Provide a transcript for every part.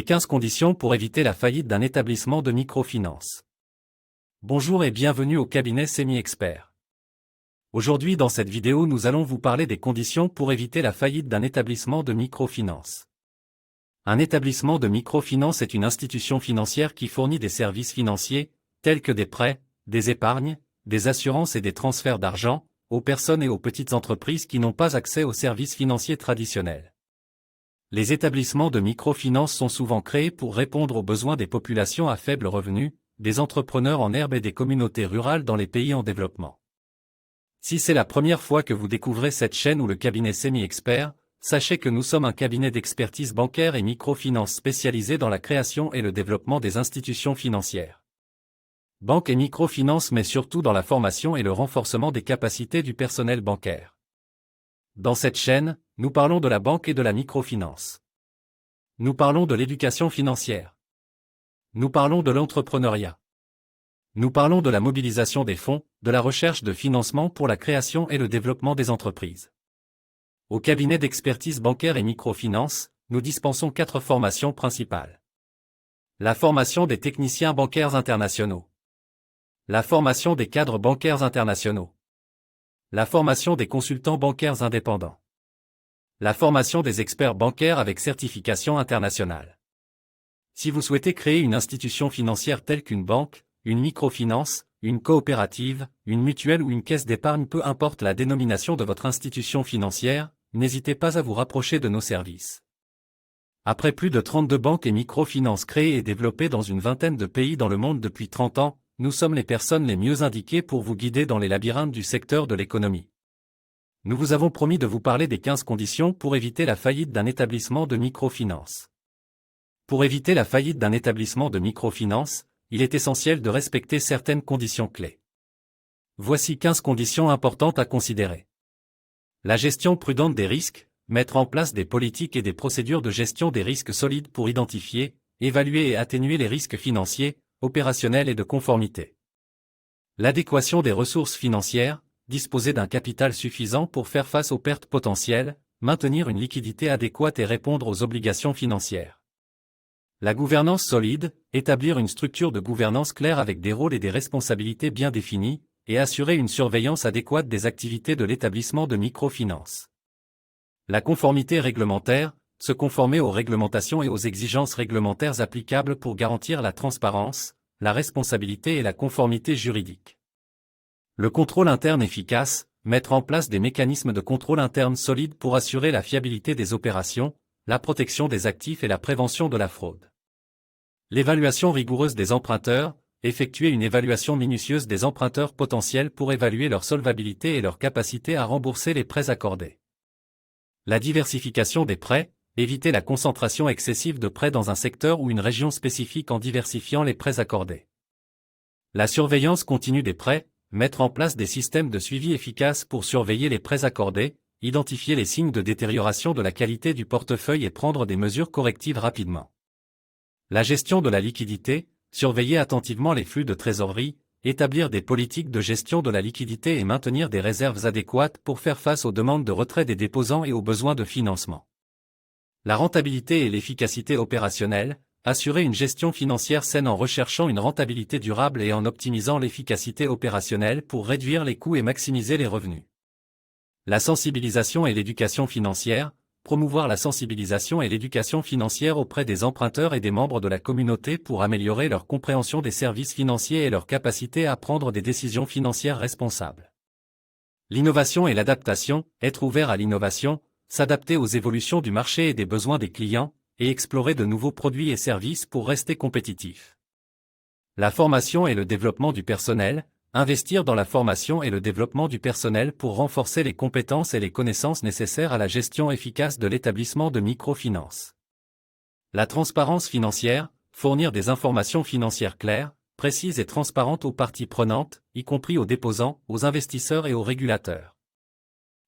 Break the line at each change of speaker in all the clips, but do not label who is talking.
Les 15 conditions pour éviter la faillite d'un établissement de microfinance. Bonjour et bienvenue au cabinet Semi-Expert. Aujourd'hui dans cette vidéo nous allons vous parler des conditions pour éviter la faillite d'un établissement de microfinance. Un établissement de microfinance est une institution financière qui fournit des services financiers, tels que des prêts, des épargnes, des assurances et des transferts d'argent, aux personnes et aux petites entreprises qui n'ont pas accès aux services financiers traditionnels. Les établissements de microfinance sont souvent créés pour répondre aux besoins des populations à faible revenu, des entrepreneurs en herbe et des communautés rurales dans les pays en développement. Si c'est la première fois que vous découvrez cette chaîne ou le cabinet Semi-Expert, sachez que nous sommes un cabinet d'expertise bancaire et microfinance spécialisé dans la création et le développement des institutions financières. Banque et microfinance mais surtout dans la formation et le renforcement des capacités du personnel bancaire. Dans cette chaîne, nous parlons de la banque et de la microfinance. Nous parlons de l'éducation financière. Nous parlons de l'entrepreneuriat. Nous parlons de la mobilisation des fonds, de la recherche de financement pour la création et le développement des entreprises. Au cabinet d'expertise bancaire et microfinance, nous dispensons 4 formations principales. La formation des techniciens bancaires internationaux. La formation des cadres bancaires internationaux. La formation des consultants bancaires indépendants. La formation des experts bancaires avec certification internationale. Si vous souhaitez créer une institution financière telle qu'une banque, une microfinance, une coopérative, une mutuelle ou une caisse d'épargne, peu importe la dénomination de votre institution financière, n'hésitez pas à vous rapprocher de nos services. Après plus de 32 banques et microfinances créées et développées dans une vingtaine de pays dans le monde depuis 30 ans, nous sommes les personnes les mieux indiquées pour vous guider dans les labyrinthes du secteur de l'économie. Nous vous avons promis de vous parler des 15 conditions pour éviter la faillite d'un établissement de microfinance. Pour éviter la faillite d'un établissement de microfinance, il est essentiel de respecter certaines conditions clés. Voici 15 conditions importantes à considérer. La gestion prudente des risques, mettre en place des politiques et des procédures de gestion des risques solides pour identifier, évaluer et atténuer les risques financiers, opérationnels et de conformité. L'adéquation des ressources financières, disposer d'un capital suffisant pour faire face aux pertes potentielles, maintenir une liquidité adéquate et répondre aux obligations financières. La gouvernance solide, établir une structure de gouvernance claire avec des rôles et des responsabilités bien définis, et assurer une surveillance adéquate des activités de l'établissement de microfinance. La conformité réglementaire, se conformer aux réglementations et aux exigences réglementaires applicables pour garantir la transparence, la responsabilité et la conformité juridique. Le contrôle interne efficace, mettre en place des mécanismes de contrôle interne solides pour assurer la fiabilité des opérations, la protection des actifs et la prévention de la fraude. L'évaluation rigoureuse des emprunteurs, effectuer une évaluation minutieuse des emprunteurs potentiels pour évaluer leur solvabilité et leur capacité à rembourser les prêts accordés. La diversification des prêts, éviter la concentration excessive de prêts dans un secteur ou une région spécifique en diversifiant les prêts accordés. La surveillance continue des prêts, mettre en place des systèmes de suivi efficaces pour surveiller les prêts accordés, identifier les signes de détérioration de la qualité du portefeuille et prendre des mesures correctives rapidement. La gestion de la liquidité, surveiller attentivement les flux de trésorerie, établir des politiques de gestion de la liquidité et maintenir des réserves adéquates pour faire face aux demandes de retrait des déposants et aux besoins de financement. La rentabilité et l'efficacité opérationnelle, assurer une gestion financière saine en recherchant une rentabilité durable et en optimisant l'efficacité opérationnelle pour réduire les coûts et maximiser les revenus. La sensibilisation et l'éducation financière, promouvoir la sensibilisation et l'éducation financière auprès des emprunteurs et des membres de la communauté pour améliorer leur compréhension des services financiers et leur capacité à prendre des décisions financières responsables. L'innovation et l'adaptation, être ouvert à l'innovation, s'adapter aux évolutions du marché et des besoins des clients, et explorer de nouveaux produits et services pour rester compétitif. La formation et le développement du personnel, investir dans la formation et le développement du personnel pour renforcer les compétences et les connaissances nécessaires à la gestion efficace de l'établissement de microfinance. La transparence financière, fournir des informations financières claires, précises et transparentes aux parties prenantes, y compris aux déposants, aux investisseurs et aux régulateurs.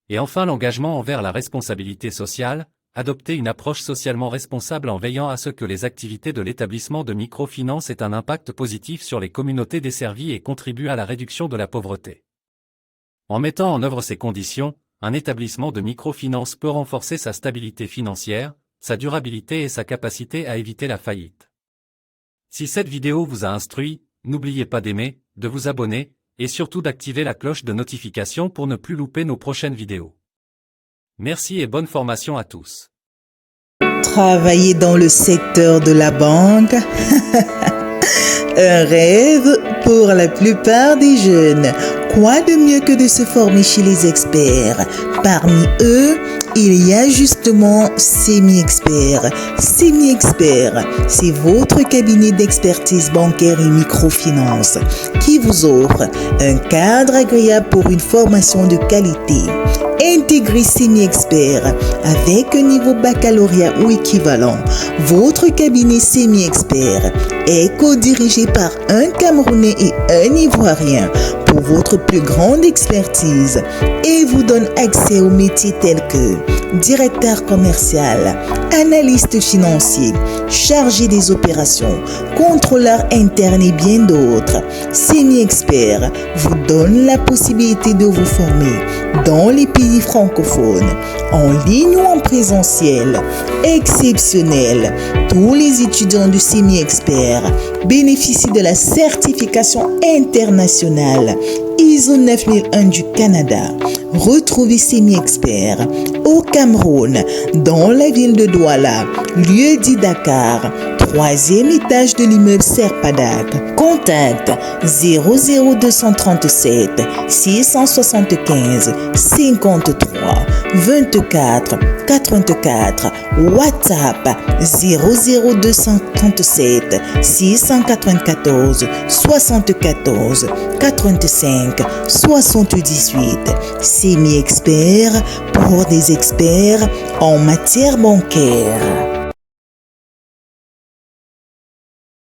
Et enfin l'engagement envers la responsabilité sociale, adopter une approche socialement responsable en veillant à ce que les activités de l'établissement de microfinance aient un impact positif sur les communautés desservies et contribuent à la réduction de la pauvreté. En mettant en œuvre ces conditions, un établissement de microfinance peut renforcer sa stabilité financière, sa durabilité et sa capacité à éviter la faillite. Si cette vidéo vous a instruit, n'oubliez pas d'aimer, de vous abonner, et surtout d'activer la cloche de notification pour ne plus louper nos prochaines vidéos. Merci et bonne formation à tous.
Travailler dans le secteur de la banque, un rêve pour la plupart des jeunes. Quoi de mieux que de se former chez les experts? Parmi eux, il y a justement Semi-Expert. Semi-Expert, c'est votre cabinet d'expertise bancaire et microfinance qui vous offre un cadre agréable pour une formation de qualité. Intégrez Semi-Expert avec un niveau baccalauréat ou équivalent. Votre cabinet Semi-Expert est co-dirigé par un Camerounais et un Ivoirien pour votre plus grande expertise et vous donne accès aux métiers tels que directeur commercial, analyste financier, chargé des opérations, contrôleur interne et bien d'autres. Semi-Expert vous donne la possibilité de vous former dans les pays francophones, en ligne ou en présentiel. Exceptionnel! Tous les étudiants du Semi-Expert bénéficient de la certification internationale ISO 9001 du Canada. Retrouvez Semi-Expert au Cameroun, dans la ville de Douala, lieu dit Dakar, 3e étage de l'immeuble Serpadak. Contact 00237 675 53 24 84. WhatsApp 00237 694 74 85 78. Semi-Expert pour des experts en matière bancaire.